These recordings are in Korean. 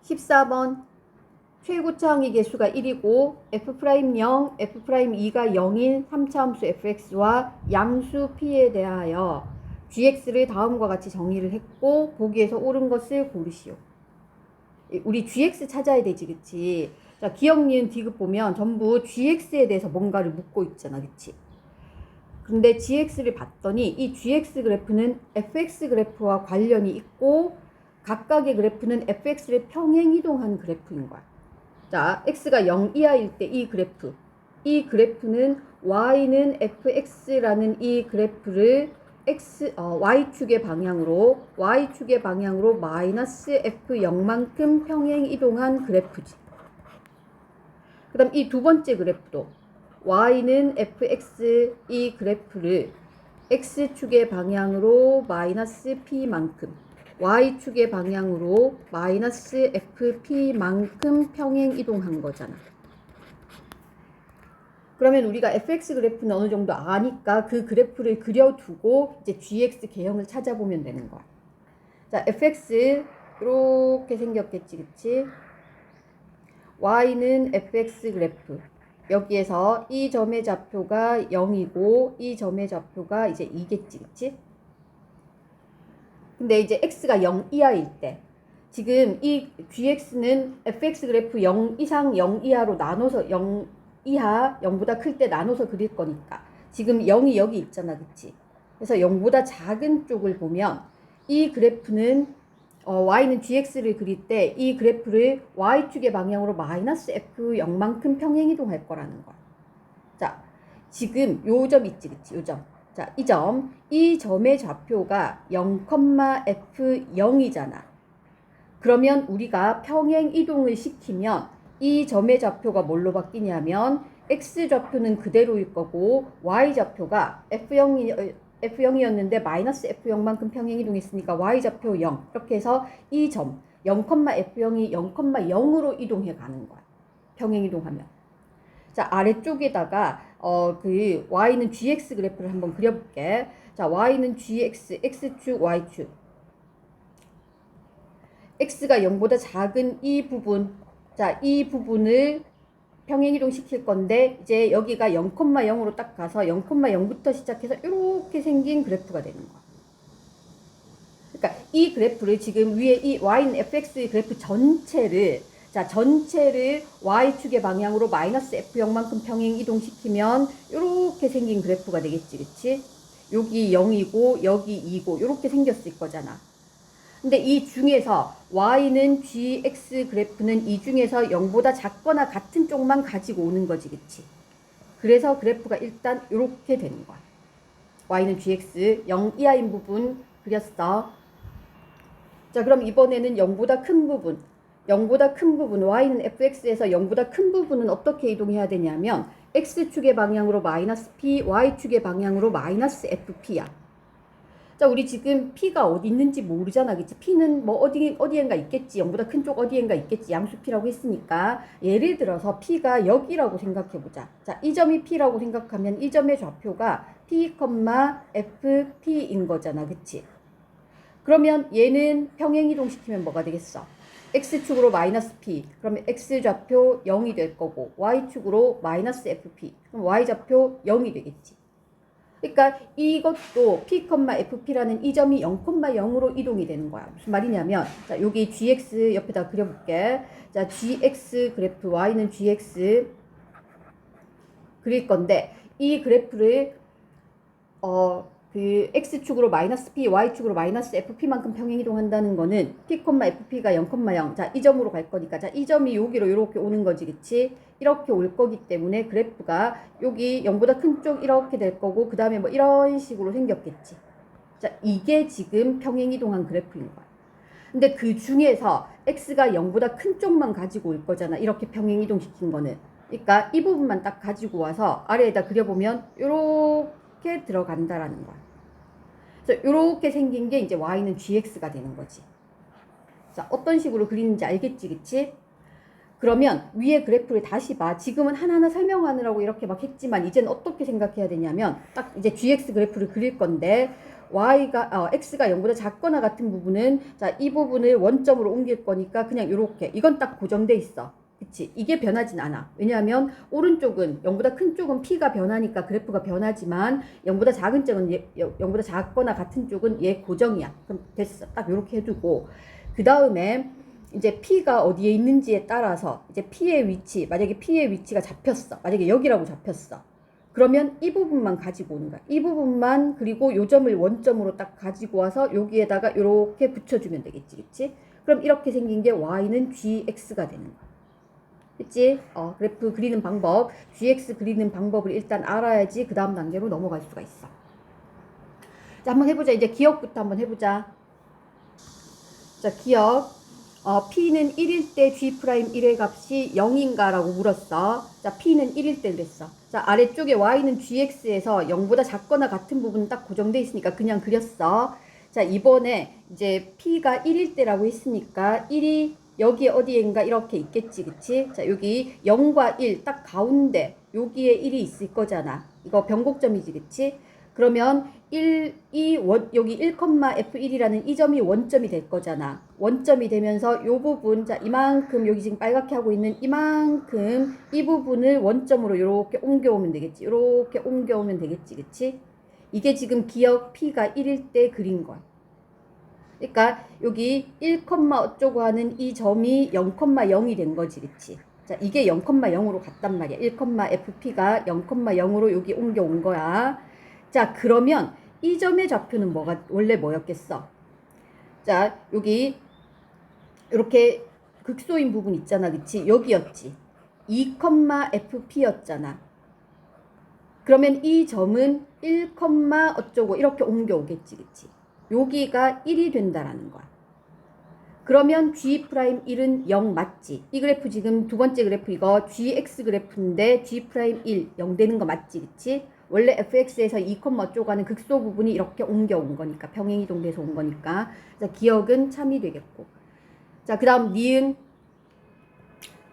14번 최고차항의 개수가 1이고 f'0, f'2가 0인 3차함수 fx와 양수 p에 대하여 gx를 다음과 같이 정의를 했고 보기에서 옳은 것을 고르시오. 우리 gx 찾아야 되지, 그치? 자, 기억, 니은, 디귿 보면 전부 gx에 대해서 뭔가를 묻고 있잖아, 그치? 근데 gx를 봤더니 이 gx 그래프는 fx 그래프와 관련이 있고 각각의 그래프는 fx를 평행이동한 그래프인 거야. 자, x가 0 이하일 때 이 그래프는 y는 fx라는 이 그래프를 y축의 방향으로 마이너스 f0만큼 평행 이동한 그래프지. 그 다음 이 두 번째 그래프도 y는 fx 이 그래프를 x축의 방향으로 마이너스 p만큼 y축의 방향으로 마이너스 fp만큼 평행 이동한 거잖아. 그러면 우리가 fx 그래프는 어느 정도 아니까 그 그래프를 그려두고 이제 gx 개형을 찾아보면 되는 거야. 자, fx 이렇게 생겼겠지, 그치? y는 fx 그래프. 여기에서 이 점의 좌표가 0이고 이 점의 좌표가 이제 2겠지, 그치? 근데 이제 x가 0 이하일 때 지금 이 gx는 fx 그래프 0 이상 0 이하로 나눠서 0 이하 0보다 클 때 나눠서 그릴 거니까 지금 0이 여기 있잖아, 그치? 그래서 0보다 작은 쪽을 보면 이 그래프는 y는 gx를 그릴 때 이 그래프를 y축의 방향으로 마이너스 f0만큼 평행이동할 거라는 거야. 자, 지금 요 점 있지, 그치? 요 점. 자, 이 점의 좌표가 0,f0이잖아. 그러면 우리가 평행 이동을 시키면 이 점의 좌표가 뭘로 바뀌냐면 x 좌표는 그대로일 거고 y 좌표가 f0이었는데 마이너스 f0만큼 평행 이동했으니까 y 좌표 0. 이렇게 해서 이 점 0,f0이 0,0으로 이동해 가는 거야. 평행 이동하면. 자, 아래쪽에다가 그 y는 gx 그래프를 한번 그려볼게. 자, y는 gx, x축, y축. x가 0보다 작은 이 부분. 자, 이 부분을 평행이동 시킬 건데 이제 여기가 0,0으로 딱 가서 0,0부터 시작해서 이렇게 생긴 그래프가 되는 거야. 그러니까 이 그래프를 지금 위에 이 y는 fx 그래프 전체를 y축의 방향으로 마이너스 f0만큼 평행 이동시키면 이렇게 생긴 그래프가 되겠지, 그치? 여기 0이고 여기 2고 이렇게 생겼을 거잖아. 근데 이 중에서 y는 gx 그래프는 이 중에서 0보다 작거나 같은 쪽만 가지고 오는 거지, 그치? 그래서 그래프가 일단 이렇게 되는 거야. y는 gx 0 이하인 부분 그렸어. 자, 그럼 이번에는 0보다 큰 부분. y는 fx에서 0보다 큰 부분은 어떻게 이동해야 되냐면 x축의 방향으로 마이너스 p, y축의 방향으로 마이너스 fp야. 자, 우리 지금 p가 어디 있는지 모르잖아, 그치? p는 뭐 어디엔가 있겠지. 0보다 큰 쪽 어디엔가 있겠지. 양수 p라고 했으니까. 예를 들어서 p가 여기라고 생각해보자. 자, 이 점이 p라고 생각하면 이 점의 좌표가 p, fp인 거잖아, 그치? 그러면 얘는 평행이동시키면 뭐가 되겠어? x축으로 마이너스 p. 그러면 x좌표 0이 될 거고 y축으로 마이너스 fp. 그럼 y좌표 0이 되겠지. 그러니까 이것도 p, fp라는 이 점이 0,0으로 이동이 되는 거야. 무슨 말이냐면 자, 여기 gx 옆에다 그려볼게. 자, gx 그래프 y는 gx 그릴 건데 이 그래프를 그 x축으로 마이너스 p, y축으로 마이너스 fp만큼 평행이동한다는 거는 p, fp가 0,0. 자, 이 점으로 갈 거니까. 자, 이 점이 여기로 이렇게 오는 거지, 그치? 이렇게 올 거기 때문에 그래프가 여기 0보다 큰 쪽 이렇게 될 거고, 그 다음에 뭐 이런 식으로 생겼겠지. 자, 이게 지금 평행이동한 그래프인 거야. 근데 그 중에서 x가 0보다 큰 쪽만 가지고 올 거잖아. 이렇게 평행이동시킨 거는. 그러니까 이 부분만 딱 가지고 와서 아래에다 그려보면 이렇게 들어간다라는 거야. 그래서 이렇게 생긴 게 이제 y는 gx가 되는 거지. 자, 어떤 식으로 그리는지 알겠지, 그치? 그러면 위에 그래프를 다시 봐. 지금은 하나하나 설명하느라고 이렇게 막 했지만 이제는 어떻게 생각해야 되냐면 딱 이제 gx 그래프를 그릴 건데 x가 0보다 작거나 같은 부분은 자, 이 부분을 원점으로 옮길 거니까 그냥 이렇게 이건 딱 고정돼 있어. 그치? 이게 변하진 않아. 왜냐하면 오른쪽은 0보다 큰 쪽은 p가 변하니까 그래프가 변하지만 0보다 작은 쪽은 0보다 작거나 같은 쪽은 얘 고정이야. 그럼 됐어. 딱 이렇게 해두고 그 다음에 이제 P가 어디에 있는지에 따라서 이제 P의 위치, 만약에 P의 위치가 잡혔어. 만약에 여기라고 잡혔어. 그러면 이 부분만 가지고 오는 거야. 이 부분만 그리고 요 점을 원점으로 딱 가지고 와서 여기에다가 이렇게 붙여주면 되겠지. 그치? 그럼 이렇게 생긴 게 Y는 GX가 되는 거야. 그치? 그래프 그리는 방법, GX 그리는 방법을 일단 알아야지 그 다음 단계로 넘어갈 수가 있어. 자, 한번 해보자. 이제 기억부터 한번 해보자. 자, 기억. P는 1일 때 G'1의 값이 0인가 라고 물었어. 자, P는 1일 때 그랬어. 자, 아래쪽에 Y는 GX에서 0보다 작거나 같은 부분 딱 고정돼 있으니까 그냥 그렸어. 자, 이번에 이제 P가 1일 때라고 했으니까 1이 여기 어디인가 이렇게 있겠지, 그치? 자, 여기 0과 1 딱 가운데 여기에 1이 있을 거잖아. 이거 변곡점이지, 그치? 그러면 여기 1,f1이라는 이 점이 원점이 될 거잖아. 원점이 되면서 요 부분, 자, 이만큼, 여기 지금 빨갛게 하고 있는 이만큼, 이 부분을 원점으로 이렇게 옮겨오면 되겠지. 이렇게 옮겨오면 되겠지. 그치? 이게 지금 기억 P가 1일 때 그린 거야. 그러니까 여기 1, 어쩌고 하는 이 점이 0,0이 된 거지. 그치? 자, 이게 0,0으로 갔단 말이야. 1,fp가 0,0으로 여기 옮겨온 거야. 자, 그러면 이 점의 좌표는 원래 뭐였겠어? 자, 여기 이렇게 극소인 부분 있잖아. 그치? 여기였지. 2,fp였잖아. 그러면 이 점은 1, 어쩌고 이렇게 옮겨오겠지. 그치? 여기가 1이 된다라는 거야. 그러면 G'1은 0 맞지? 이 그래프 지금 두 번째 그래프 이거 GX 그래프인데 G'1 0 되는 거 맞지? 그치? 원래 fx에서 2, 어쩌고 하는 극소 부분이 이렇게 옮겨온 거니까 평행이동돼서 온 거니까 자, 기억은 참이 되겠고 자, 그 다음 니은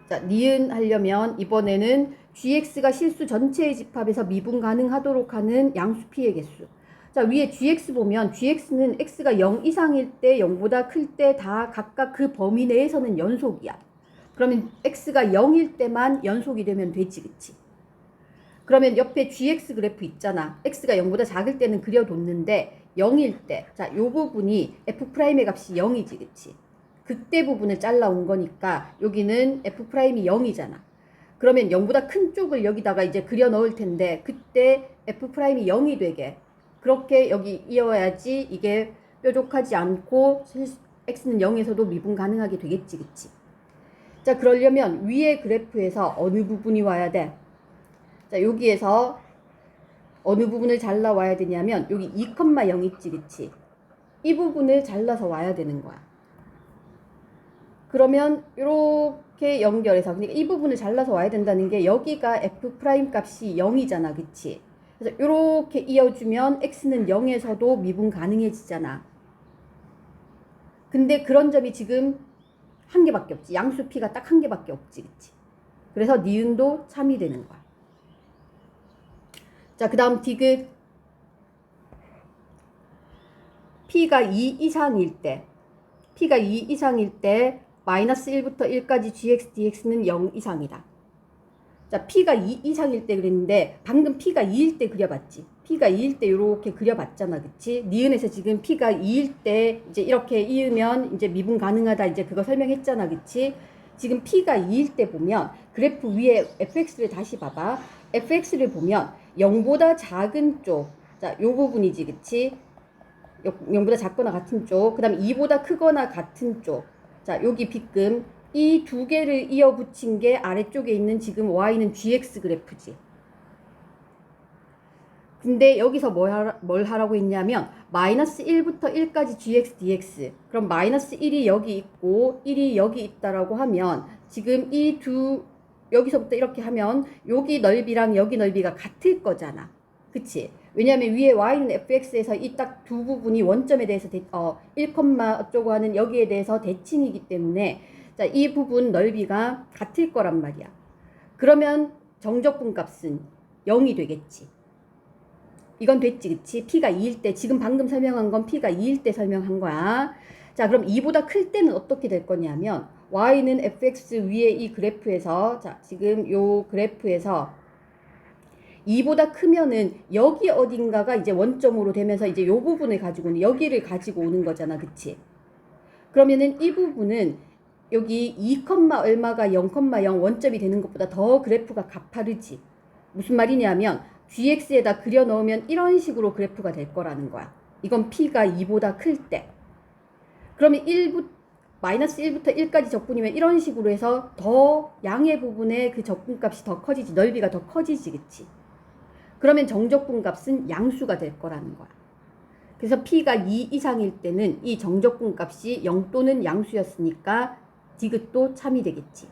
자, 니은 하려면 이번에는 gx가 실수 전체의 집합에서 미분 가능하도록 하는 양수 p의 개수 자, 위에 gx 보면 gx는 x가 0 이상일 때 0보다 클 때 다 각각 그 범위 내에서는 연속이야. 그러면 x가 0일 때만 연속이 되면 되지, 그치? 그러면 옆에 gx 그래프 있잖아. x가 0보다 작을 때는 그려뒀는데 0일 때, 자, 요 부분이 f'의 값이 0이지, 그치? 그때 부분을 잘라온 거니까 여기는 f'이 0이잖아. 그러면 0보다 큰 쪽을 여기다가 이제 그려 넣을 텐데 그때 f'이 0이 되게 그렇게 여기 이어야지 이게 뾰족하지 않고 x는 0에서도 미분 가능하게 되겠지, 그치? 자, 그러려면 위에 그래프에서 어느 부분이 와야 돼? 자, 여기에서 어느 부분을 잘라 와야 되냐면 여기 2,0 있지, 그치? 이 부분을 잘라서 와야 되는 거야. 그러면 이렇게 연결해서 그러니까 이 부분을 잘라서 와야 된다는 게 여기가 f' 값이 0이잖아, 그치? 그래서 이렇게 이어주면 x는 0에서도 미분 가능해지잖아. 근데 그런 점이 지금 한 개밖에 없지. 양수 p가 딱 한 개밖에 없지, 그치? 그래서 니은도 참이 되는 거야. 자, 그 다음 디귿 P가 2 이상일 때 P가 2 이상일 때 마이너스 1부터 1까지 gx, dx는 0 이상이다. 자, P가 2 이상일 때 그랬는데 방금 P가 2일 때 그려봤지. P가 2일 때 이렇게 그려봤잖아, 그치? 니은에서 지금 P가 2일 때 이제 이렇게 이으면 이제 미분 가능하다 이제 그거 설명했잖아, 그치? 지금 P가 2일 때 보면 그래프 위에 fx를 다시 봐봐. fx를 보면 0보다 작은 쪽, 자, 요 부분이지, 그치? 0보다 작거나 같은 쪽, 그 다음에 2보다 크거나 같은 쪽, 자, 여기 빗금, 이 두 개를 이어 붙인 게 아래쪽에 있는 지금 y는 gx 그래프지. 근데 여기서 뭘 하라고 했냐면 마이너스 1부터 1까지 gx, dx. 그럼 마이너스 1이 여기 있고 1이 여기 있다라고 하면 지금 이 여기서부터 이렇게 하면 여기 넓이랑 여기 넓이가 같을 거잖아. 그치? 왜냐하면 위에 y는 fx에서 이 딱 두 부분이 원점에 대해서 1, 어쩌고 하는 여기에 대해서 대칭이기 때문에 자, 이 부분 넓이가 같을 거란 말이야. 그러면 정적분 값은 0이 되겠지. 이건 됐지, 그치? P가 2일 때, 지금 방금 설명한 건 P가 2일 때 설명한 거야. 자, 그럼 2보다 클 때는 어떻게 될 거냐면, Y는 fx 위에 이 그래프에서, 자, 지금 요 그래프에서 2보다 크면은 여기 어딘가가 이제 원점으로 되면서 이제 요 부분을 가지고 오는, 여기를 가지고 오는 거잖아, 그치? 그러면은 이 부분은 여기 2, 얼마가 0,0 원점이 되는 것보다 더 그래프가 가파르지. 무슨 말이냐면 gx에다 그려 넣으면 이런 식으로 그래프가 될 거라는 거야. 이건 p가 2보다 클 때. 그러면 마이너스 1부터 1까지 적분이면 이런 식으로 해서 더 양의 부분에 그 적분값이 더 커지지. 넓이가 더 커지지, 그치? 그러면 정적분값은 양수가 될 거라는 거야. 그래서 p가 2 이상일 때는 이 정적분값이 0 또는 양수였으니까 디귿도 참이 되겠지.